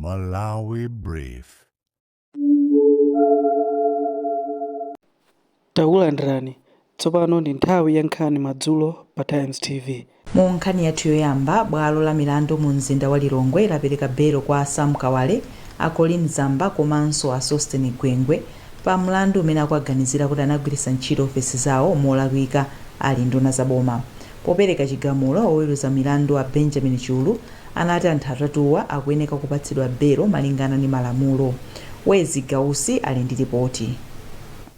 Malawi Brief. Takulandirani tsopano ndi nthawi ya nkhani madzulo pa Times TV. Mu nkhani yathu yoyamba, bwalo la milandu mu mzinda wa Lilongwe lapereka belo kwa Sam Kawale, a Colin Zamba komanso a Sosteni Gwengwe pa mlandu umene akuganizira kuti anagwiritsa ntchito ofesi zawo molakwika ali nduna zaboma. Popereka chigamulo, oweruza milandu a Benjamin Chulu anati anthu atatuwa akuyeneka kupatsidwa belo malingana ndi malamulo. Wezi Gausi ali ndi ripoti.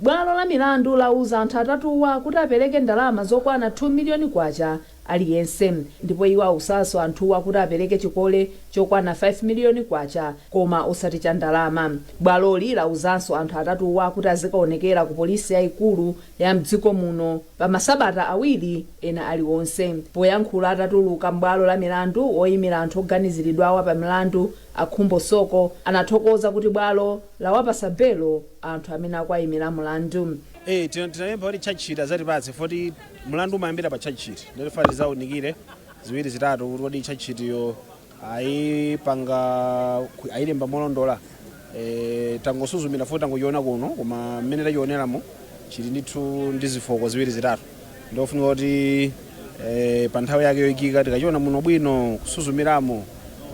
Bwalo la milandu lauza anthu atatuwa kuti apereke ndalama zokwana 2 miliyoni kwacha aliyense, ndipo iwo ausanso anthuwa kuti apereke chikole chokwana 5 miliyoni kwacha koma osati cha ndalama. Bwaloli lauzanso anthu atatuwa kuti azikaonekera ku polisi yayikulu ya mdziko muno pa masabata awiri ena aliwonse. Poyankhula atatuluka m'bwalo la milandu, oyimira anthu oganiziridwawa pa milandu Akhumbo Soko anathokoza kuti bwalo lawapasa belo anthu amene akwayimira mulandu. Tinayemba kuti chachita zatipatse foti mulandu umayambira pa chachita ndipo fati zaunikire ziwiri zitatu kuti chachitiyo ayilemba molondola tangosuzumira foti tangoyiona kuno koma mmene tachioneramo chili ndithu ndi zifoko ziwiri zitatu ndofunika kuti pa nthawi yake yoyikika tikachiona muno bwino kusuzumiramo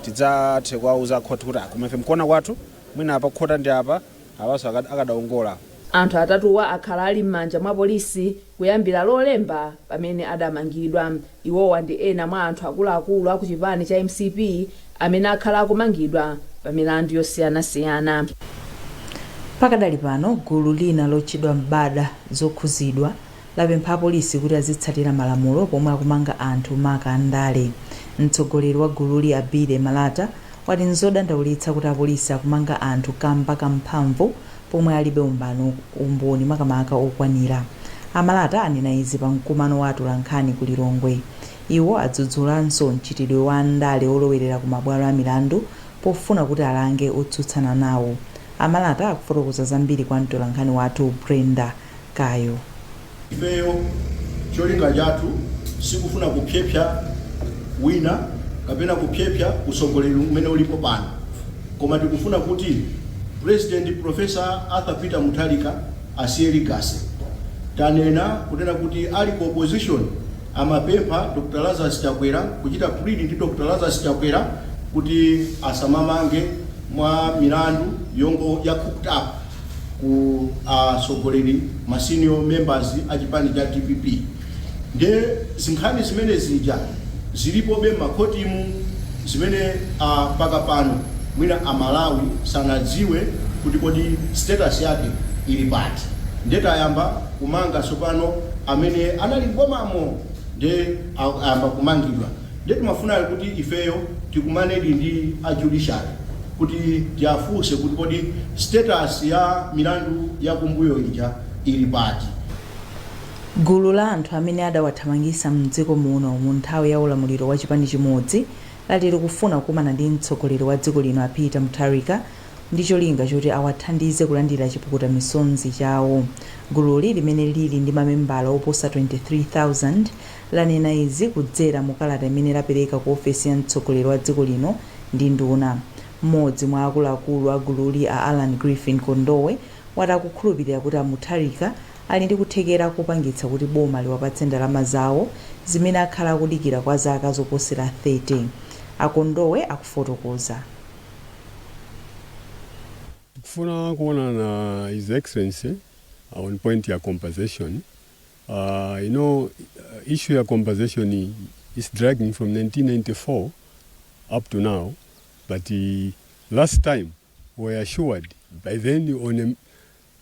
tidzathe kuwauza khoti kuti akumefe mkuona kwathu mwina apa khota ndi apa apaso akadaongola. Anthu atatuwa akhala ali m'manja mwa polisi kuyambira lolemba pamene adamangidwa. Iwowa ndi ena mwa anthu akuluakulu aku chipani cha MCP amene akhala akumangidwa pa milandu yosiyanasiyana. Pakadali pano, gulu lina lotchedwa mbada zokhuzidwa lapempha polisi kuti azitsatira malamulo pomwe akumanga anthu maka andale. Mtsogoleri wa gululi Abile Malata wati nzodandaulitsa kuti apolisi akumanga anthu kamba kamphamvu pomwe alibe umboni makamaka okwanira. Amalata anena izi pa mkumano wa atolankhani ku Lilongwe. Iwo adzudzulanso mchitidwe wa andale olowerera ku mabwalo a milandu pofuna kuti alange otsutsana nawo. Amalata akufotokoza zambiri kwa mtolankhani wathu Brenda Kayo. Ifeyo cholinga chathu sikufuna kupyepya wina kapena kupyepya usogoleri umene ulipo pano, koma tikufuna kuti President Professor Arthur Peter Mutharika asiye legacy. Tanena kunena kuti ali ku opposition amapempha Dr. Lazarus Chakwera kuchita plead ndi Dr. Lazarus Chakwera kuti asamamange mwa milandu yongo ya cooked up ku asogoleri ma senior members a chipani cha DPP. Nde zinkhani zimene zija zilipobe makotimu zimene paka pano mwina amalawi sanadziwe kuti kodi status yake ili pati. Ndeta ayamba kumanga sopano amene anali bomamo nde ayamba kumangidwa. Nde timafuna kuti ifeyo tikumanedi ndi a judiciary kuti tiafuse kuti kodi status ya milandu ya kumbuyo ija ili pati. Gulu la anthu amene adawathamangisa mdziko muno mu nthawi ya ulamuliro wa chipani chimodzi lati likufuna kukumana ndi mtsogoleri wa dziko lino Peter Mutharika ndi cholinga choti awathandize kulandira chipukuta misonzi chawo. Gululi limene lili ndi mamembala oposa 23,000 lanena izi kudzera mu kalata imene lapereka ku ofesi ya mtsogoleri wa dziko lino ndi nduna. Mmodzi mwa akuluakulu a gululi a Alan Griffin Kondowe wati akukhulupirira kuti Mutharika ali ndi kuthekera kupangitsa kuti boma liwapatse ndalama zawo zimene akhala akudikira kwa zaka zoposera 30. Akondowe akufotokoza. Kufuna kuona na His Excellency on point ya compensation. Issue ya compensation is dragging from 1994 up to now, but last time we were assured by then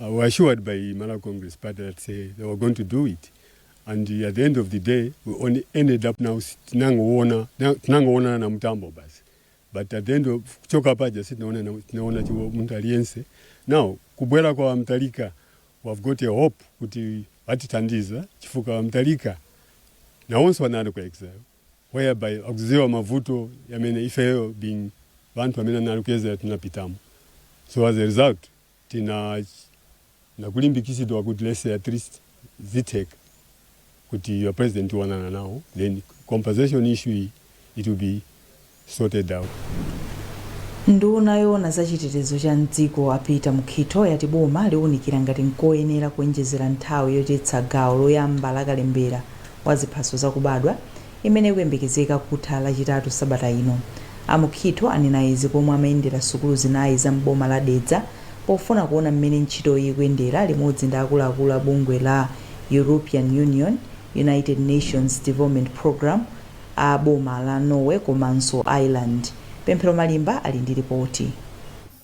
were assured by Malawi Congress Party that they were going to do it, and at the end of the day we only ended up now tinangoona na mtambo basi, but at the end of kuchoka paja tunaona chiwo muntu aliyense. Now kubwera kwa Mutharika, we've got a hope kuti atitandiza chifuka Mutharika na onse wanali kwa exile whereby akuziwa mavuto yamene ifeyo being bantu amene analukeza tunapitamo. So as a result nakulimbikisidwa kuti let's say at least ziteka kuti your president wanana now, then compensation issue it will be sorted out. nduna yoona za chitetezo cha mdziko apita mukhito yati boma liwunikira ngati nkoyenera kuonjezera nthawi yotetsa gawo loyamba la kalembera wa ziphaso zakubadwa imene ikuyembekezeka kutha lachitatu sabata ino. Amukhito anena izi pomwe amayendera sukulu zinayi za mboma la Dedza pofuna kuona mmene ntchito iyi ikuyendera limodzi ndi akuluakulu a bungwe la European Union, United Nations Development Program, a boma la Norway komanso Ireland. Pemphero Malimba ali ndi ripoti.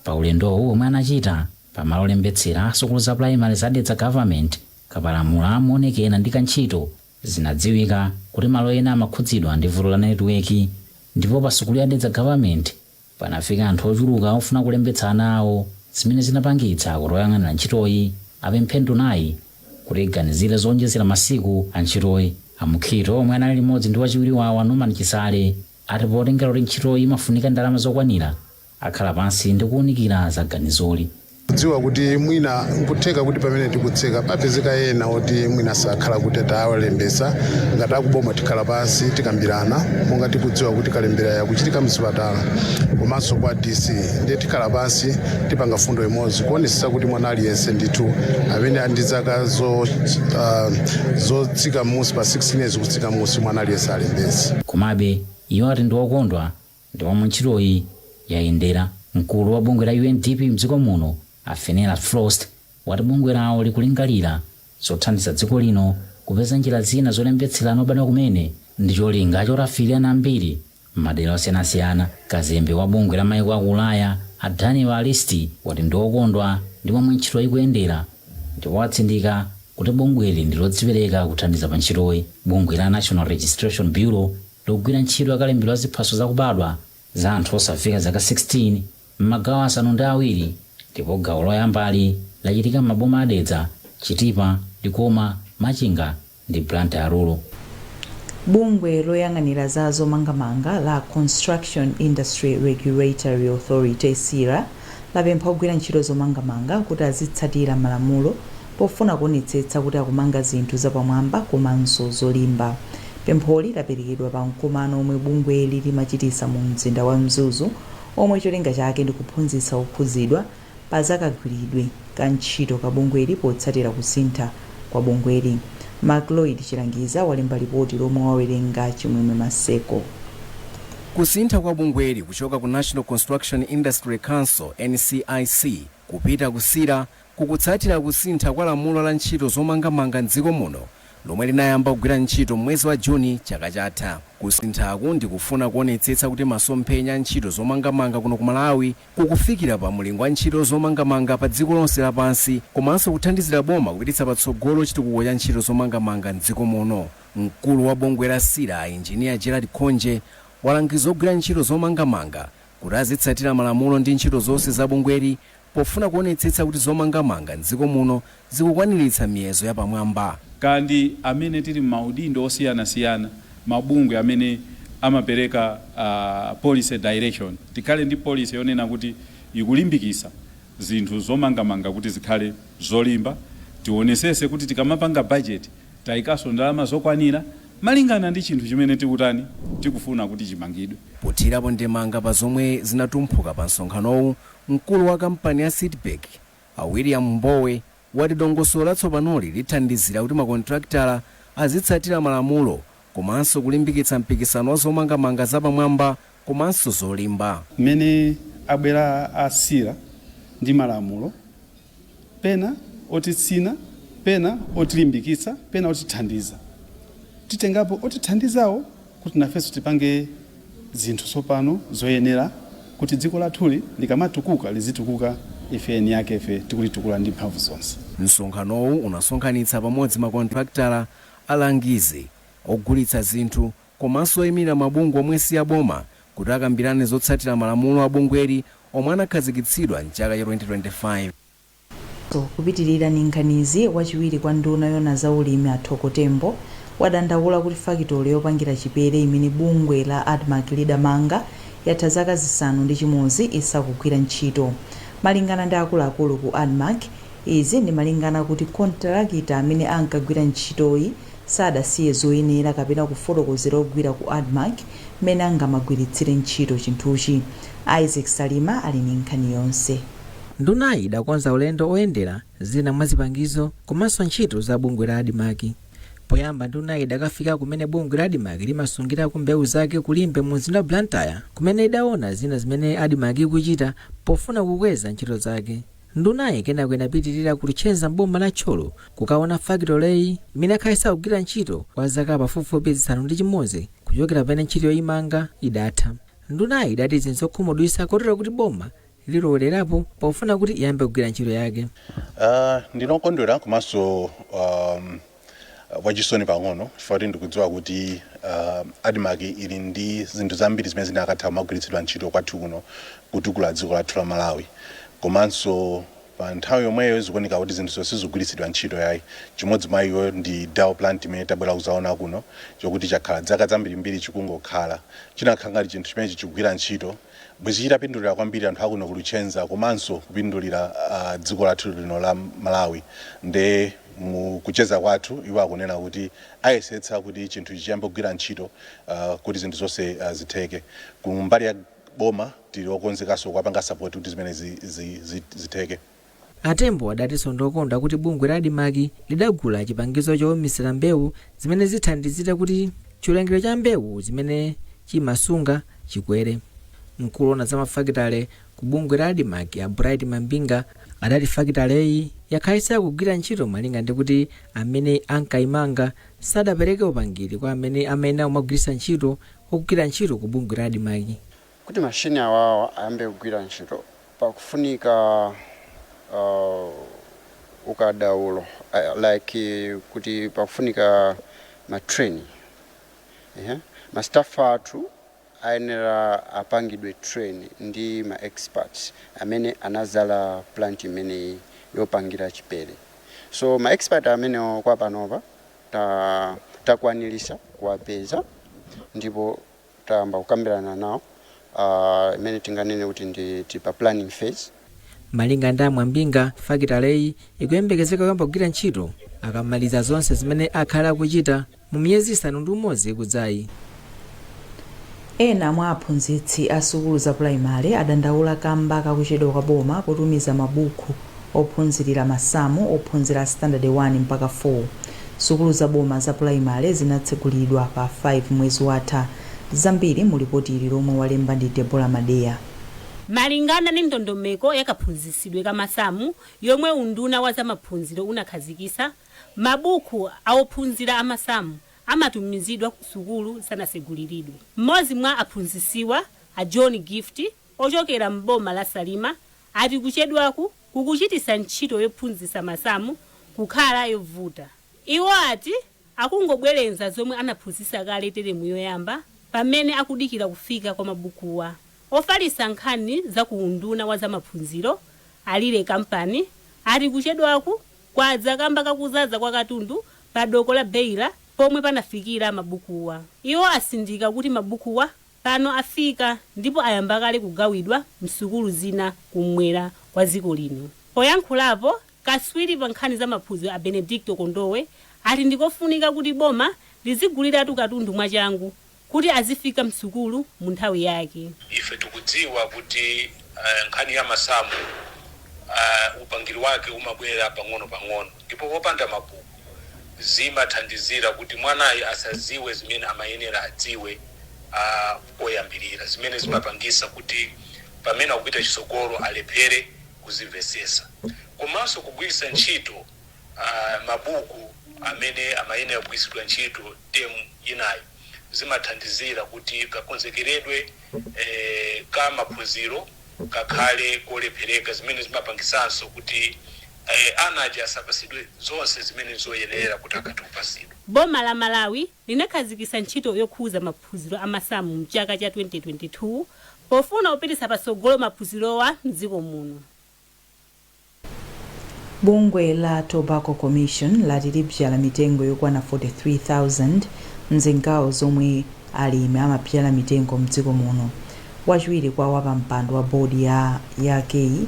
Pa ulendowu omwe anachita pamalo olembetsera sukulu za primary za Dedza Government, Kapalamula amaonekera ndi kantchito zinadziwika kuti malo ena amakhudzidwa ndi vuto la netiweki, ndipo pa sukulu ya Dedza Government panafika anthu ochuluka ofuna kulembetsa ana awo, zimene zinapangitsa kuti oyang'anira ntchitoyi apemphe ndunayi kuti iganizire zowonjezera masiku a ntchitoyi. Amukhito omwe anali limodzi ndi wachiwiri wawo Norman Chisale ati potengera kuti ntchitoyi imafunika ndalama zokwanira akhala pansi ndi kuwunikira za ganizoli. Kudziwa kuti mwina nkutheka kuti pamene tikutseka papezeka ena oti mwina sakhala kuti tawalembesa ngati akuboma tikhala pansi tikambirana monga tikudziwa kuti kalembera yakuchitika mzipatala komanso kwa DC ndiye tikhala pansi tipanga fundo imodzi kuonesesa kuti mwana aliyense ndithu amene andi zaka zotsika musi pa 16 years kutsika musi mwana aliyense alembese. Komabe iwo ati ndi okondwa ndi momwe ntchitoyi yayendera. Mkulu wa bungwe la UNDP mdziko muno Afenera Frost wati bungwe lawo likulingalira zothandiza dziko lino kupeza njira zina zolembetsera obadwa kumene ndi cholinga chotafirana ambiri m'madera osiyanasiyana. Kazembe wa bungwe la mayiko a Ulaya a Daniel Alisti wati ndi okondwa ndi momwe ntchito ikuyendera ndipo watsindika kuti bungweli ndi lodzipereka kuthandiza pa ntchitoyi. Bungwe la National Registration Bureau likugwira ntchito yakalembera ziphaso zakubadwa za anthu osafika zaka 16 m'magawo asanu ndi awiri, ndipo gawo loyambali lachitika m'maboma a Dedza, Chitipa, Likoma, Machinga ndi Blantyre. Bungwe loyang'anira za zomangamanga la Construction Industry Regulatory Authority CIRA lapempha ogwira ntchito zomangamanga kuti azitsatira malamulo pofuna kuonetsetsa kuti akumanga zinthu zapamwamba komanso zolimba. Pempholi laperekedwa pa mkumano omwe bungweli limachitisa mu mzinda wa Mzuzu omwe cholinga chake ndi kuphunzitsa ophunzidwa pa zakagwiridwe ka ntchito ka bungweli potsatira kusintha kwa bungweli. Mark Lloyd Chilangiza walemba ripoti lomwe wawerenga Chimwemwe Maseko. Kusintha kwa bungweli kuchoka ku National Construction Industry Council NCIC kupita ku CIRA kukutsatira kusintha kwa lamulo la ntchito zomangamanga m'dziko muno lomwe linayamba kugwira ntchito mwezi wa Juni chaka chatha. Kusinthaku ndi kufuna kuonetsetsa kuti masomphenya a ntchito zomangamanga kuno ku Malawi kukufikira pa mulingo wa ntchito zomangamanga pa dziko lonse lapansi, komanso kuthandizira boma kupititsa patsogolo chitukuko cha ntchito zomangamanga m'dziko muno. Mkulu wa bungwe la CIRA Engineer Gerald Khonje walangiza ogwira ntchito zomangamanga kuti azitsatira malamulo ndi ntchito zonse za bungweli pofuna kuonetsetsa kuti zomangamanga m'dziko muno zikukwaniritsa miyezo ya pamwamba. Kandi amene tili maudindo osiyanasiyana mabungwe amene amapereka policy direction tikhale ndi policy yonena kuti ikulimbikisa zinthu zomangamanga kuti zikhale zolimba, tionesese kuti tikamapanga budget tayikaso ndalama zokwanira malingana ndi chinthu chimene tikutani tikufuna kuti chimangidwe. Pothirapo ndemanga pa zomwe zinatumphuka pa msonkhanowu, mkulu wa kampani ya Citibank William Mbowe wati dongosolo latsopanoli lithandizira kuti makontraktala azitsatira malamulo komanso kulimbikitsa mpikisano wa zomangamanga zapamwamba komanso zolimba. Mene abwera a CIRA ndi malamulo pena otitsina, pena otilimbikitsa, pena otithandiza. Titengapo otithandizawo kuti nafeso tipange zinthu tsopano zoyenera kuti dziko lathuli likamatukuka lizitukuka ife eni yake ife tikulitukula ndi mphamvu zonse. Msonkhanowu unasonkhanitsa pamodzi makontraktala, alangizi, ogulitsa zinthu komanso oyimira mabungwe omwe si aboma kuti akambirane zotsatira malamulo a bungweli omwe anakhazikitsidwa mchaka cha 2025. Kupitirira ndi nkhanizi wachiwiri kwa nduna yoona za ulimi Athoko Tembo wadandaula kuti fakitole yopangira chipere imene bungwe la ADMAC lidamanga yatha zaka zisanu ndi chimodzi isakugwira ntchito. Malingana ndi akuluakulu ku ADMAC, izi ndi malingana kuti kontrakita amene ankagwira ntchitoyi sadasiye zoyenera kapena kufotokozera ogwira ku ADMAC mmene angamagwiritsire ntchito chinthuchi. Isaac Salima ali ndi nkhani yonse. Ndunayi idakonza ulendo oyendera zina mwa zipangizo komanso ntchito za bungwe la ADMARC. Poyamba ndunayi idakafika kumene bungwe la ADMARC limasungirako mbewu zake kulimbe mu mzinda wa Blantyre, kumene idaona zina zimene ADMARC ikuchita pofuna kukweza ntchito zake. Ndunayi kenako inapitirira kulichenza mboma la Tcholo kukaona fakitoleyi imene akhalisa kugwira ntchito kwa zaka pafupifupi zisanu ndi chimodzi kuchokera pamene ntchito yoyimanga idatha. Ndunayi idati zinthu zokhumudwitsa kotero kuti boma lilowelerapo pofuna kuti iyambe kugwira ntchito yake. Ndinokondwera komanso wachisoni pang'ono chifukwa ndikudziwa kuti ADMARC ili ndi zinthu zambiri zimene zinakatha kumagwiritsidwa ntchito kwathu kuno kutukula dziko lathu la Malawi. Komanso pa nthawi yomweyo zikuoneka kuti zinthu zonse zigwiritsidwa ntchito yayi. Chimodzi mwa iwo ndi Dow plant imene tabwera kuzaona kuno chokuti chakhala zaka zambirimbiri chikungokhala. Chinakhala ngati chinthu chimene chikugwira ntchito bwezi chitapindulira kwambiri anthu akuno kulichenza komanso kupindulira dziko lathu lino la Malawi. Nde mukucheza kwathu iwo akunena kuti ayesetsa kuti chinthu chiyambe kugwira ntchito kuti zinthu zonse zitheke. Kumbali ya boma tili okonzekaso kupanga support kuti zimene zitheke. Atembo adatinso ndokonda kuti bungwe la ADMARC lidagula chipangizo chowumisira mbewu zimene zithandizira kuti chiwerengero cha mbewu zimene chimasunga chikwere. Mkulu wa zamafakitale ku bungwe la ADMARC a Bright Mambinga adati fakitaleyi yakhalisa kugwira ntchito malinga ndi kuti amene ankayimanga sadapereke upangiri kwa amene amayenera kumagwiritsa ntchito okugwira ntchito ku bungwe la ADMARC. Kuti mashini awawa ayambe kugwira ntchito pakufunika ukadaulo like kuti pakufunika matraining. Mastaff athu ayenera apangidwe train ndi ma experts amene anazala plant imene yopangira chipere. So ma expert amene kwa panopa takwanilisa kuwapeza ndipo tayamba kukambirana nawo imene tinganene kuti ndi tipa planning phase. Malinga ndi Mambinga fakitaleyi ikuyembekezeka kuyamba kugwira ntchito akamaliza zonse zimene akhala kuchita mu miyezi 6 ikudzayi. Ena mwa aphunzitsi a sukulu za primary adandaula kamba kakuchedwa kwa boma potumiza mabuku ophunzirira masamu ophunzira standard 1 mpaka 4. Sukulu za boma za primary zinatsegulidwa pa 5 mwezi watha. Zambiri mu ripoti ili lomwe walemba ndi Debora Madeya. Malingana ndi ndondomeko yakaphunzitsidwe ka masamu yomwe unduna wa zamaphunziro unakhazikisa, mabuku aophunzira amasamu amatumizidwa ku sukulu sanaseguliridwe. Mmodzi mwa aphunzisiwa a John Gift ochokera mboma la Salima ati kuchedwaku kukuchitisa ntchito yophunzisa masamu kukhala yovuta. Iwo ati akungobwerenza zomwe anaphunzisa kale teremu yoyamba pamene akudikira kufika kwa mabukuwa. Ofalisa nkhani za kuunduna wa zamaphunziro alire kampani ati kuchedwaku kwadza kamba kakuzaza kwa katundu pa doko la Beira pomwe panafikira mabukuwa. Iwo asindika kuti mabukuwa pano afika ndipo ayamba kale kugawidwa msukulu zina kumwera kwa dziko lino. Poyankhulapo kaswiri pa nkhani za maphunziro a Benedicto Kondowe ati ndikofunika kuti boma liziguliratu katundu mwachangu kuti azifika msukulu mu nthawi yake. Ife tikudziwa kuti nkhani ya masamu upangiri wake umabwera pang'ono ndipo popanda mabuku zimathandizira kuti mwanayi asaziwe zimene amayenera adziwe oyambirira zimene zimapangisa kuti pamene akupita chisogolo alephere kuzimvesesa. Komanso kugwiritsa ntchito mabuku amene amayenera kugwiritsidwa ntchito temu inayi zimathandizira kuti kakonzekeredwe ka maphunziro kakhale kolephereka zimene zimapangisanso kuti anaja asapasidwe zonse zimene zoyenera kuti akatupasidwe. Boma la Malawi linakhazikisa ntchito yokhuza maphunziro amasamu mchaka cha 2022 pofuna kupitisa pasogolo maphunzirowa mdziko muno. Bungwe la Tobacco Commission lati lipyala mitengo yokwana 43,000 mzingawo zomwe alimi amapyala mitengo mdziko muno. Wachiwiri kwa wapampando wa bodi ya KEI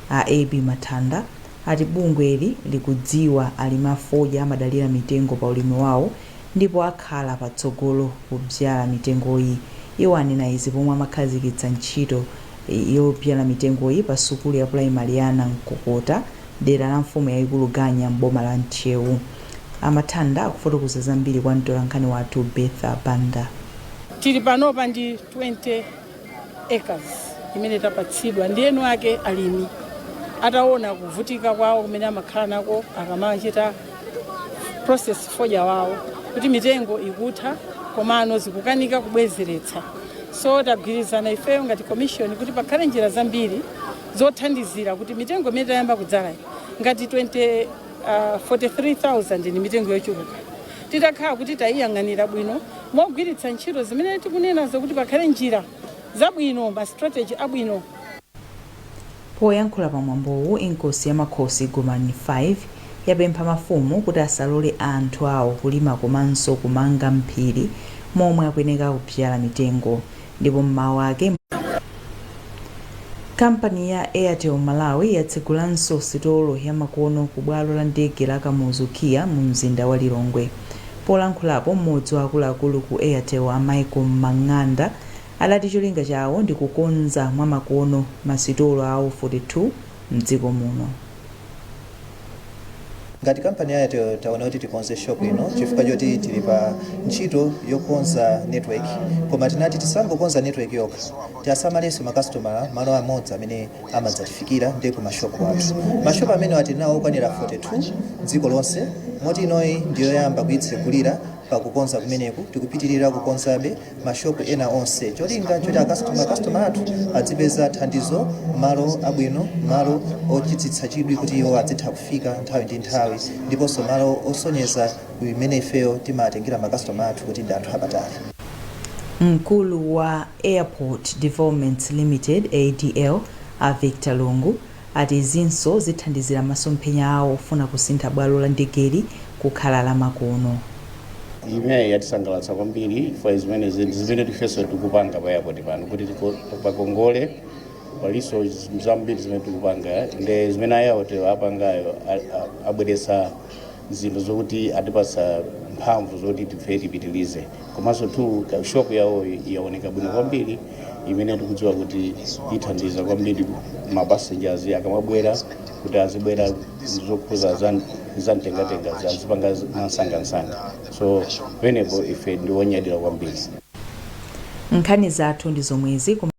a AB Mathanda ati bungweli likudziwa alimi afodya amadalira mitengo pa ulimi wawo ndipo akhala patsogolo kupyala mitengoyi iwo anena izi pomwe amakhazikitsa ntchito yopyala mitengoyi pa sukulu ya primary ya Nankokota dera la mfumu yayikulu Ganya m'boma la Nchewu. Amathanda akufotokoza zambiri kwa mtolankhani wathu Betha Banda. Tili panopa ndi 20 acres imene tapatsidwa ndi enu ake alimi ataona kuvutika kwawo kumene amakhala nako akamachita process foja wawo kuti mitengo ikutha komano zikukanika kubwezeretsa. So tagwirizana ifeyo ngati commission kuti pakhale njira zambiri zothandizira kuti mitengo imene tayamba kudzala ngati 43,000 ndi mitengo yochuluka. Titakhala kuti tayiyang'anira bwino mogwiritsa ntchito zimene tikunenazo kuti pakhale njira zabwino ma strategy abwino. Poyankhula pamwambowu inkosi ya makhosi Gomani 5 yapempha mafumu kuti asalole anthu awo kulima komanso kumanga mphiri momwe akuyeneka kupyala mitengo. Ndipo mmawa ake kampani ya Airtel Malawi yatsegulanso sitolo ya makono ku bwalo la ndege la Kamuzu Kia mu mzinda wa Lilongwe. Polankhulapo mmodzi wa akuluakulu ku Airtel a Michael Mang'anda adati cholinga chawo ndi kukonza mwa makono masitolo awo 42 mdziko muno. Ngati kampani ya Airtel taona kuti tikonze shop ino chifukwa choti tili pa ntchito yokonza network, koma tinati tisangokonza network yokha tiasamalenso makastomala malo amodzi amene amadzatifikira ndi ku mashopu athu. Mashopu amene atinawo okwanira 42 dziko lonse, moti inoyi ndiyo yamba kuyitsekulira pakukonza kumeneku. Tikupitirira kukonzabe mashopu ena onse cholinga choti akastomala athu adzipeza thandizo malo abwino, malo ochitsitsa chidwi kuti iwo adzitha kufika nthawi ndi nthawi, ndiponso malo osonyeza kumene ifeyo timatengera makastomala athu kuti ndi anthu apatali. Mkulu wa Airport Development Limited ADL a Victor Lungu ati izinso zithandizira masomphenya awo ofuna kusintha bwalo la ndegeli kukhala la makono. Imene yatisangalatsa kwambiri for zimene tifeso tikupanga pa airport pano kuti pakongole paliso zambiri zimene tikupanga ndi zimene airport apangayo abweretsa zinthu zokuti atipasa mphamvu zoti tife tipitilize, komanso tu shop yawo yaoneka bwino kwambiri imene tikudziwa kuti ithandiza kwambiri mapassengers akamabwera kuti azibwera zokhuza zamtengatenga zazipanga msangamsanga. So venepo ife ndiwonyadira kwambiri. Nkhani zathu ndi zomwezi.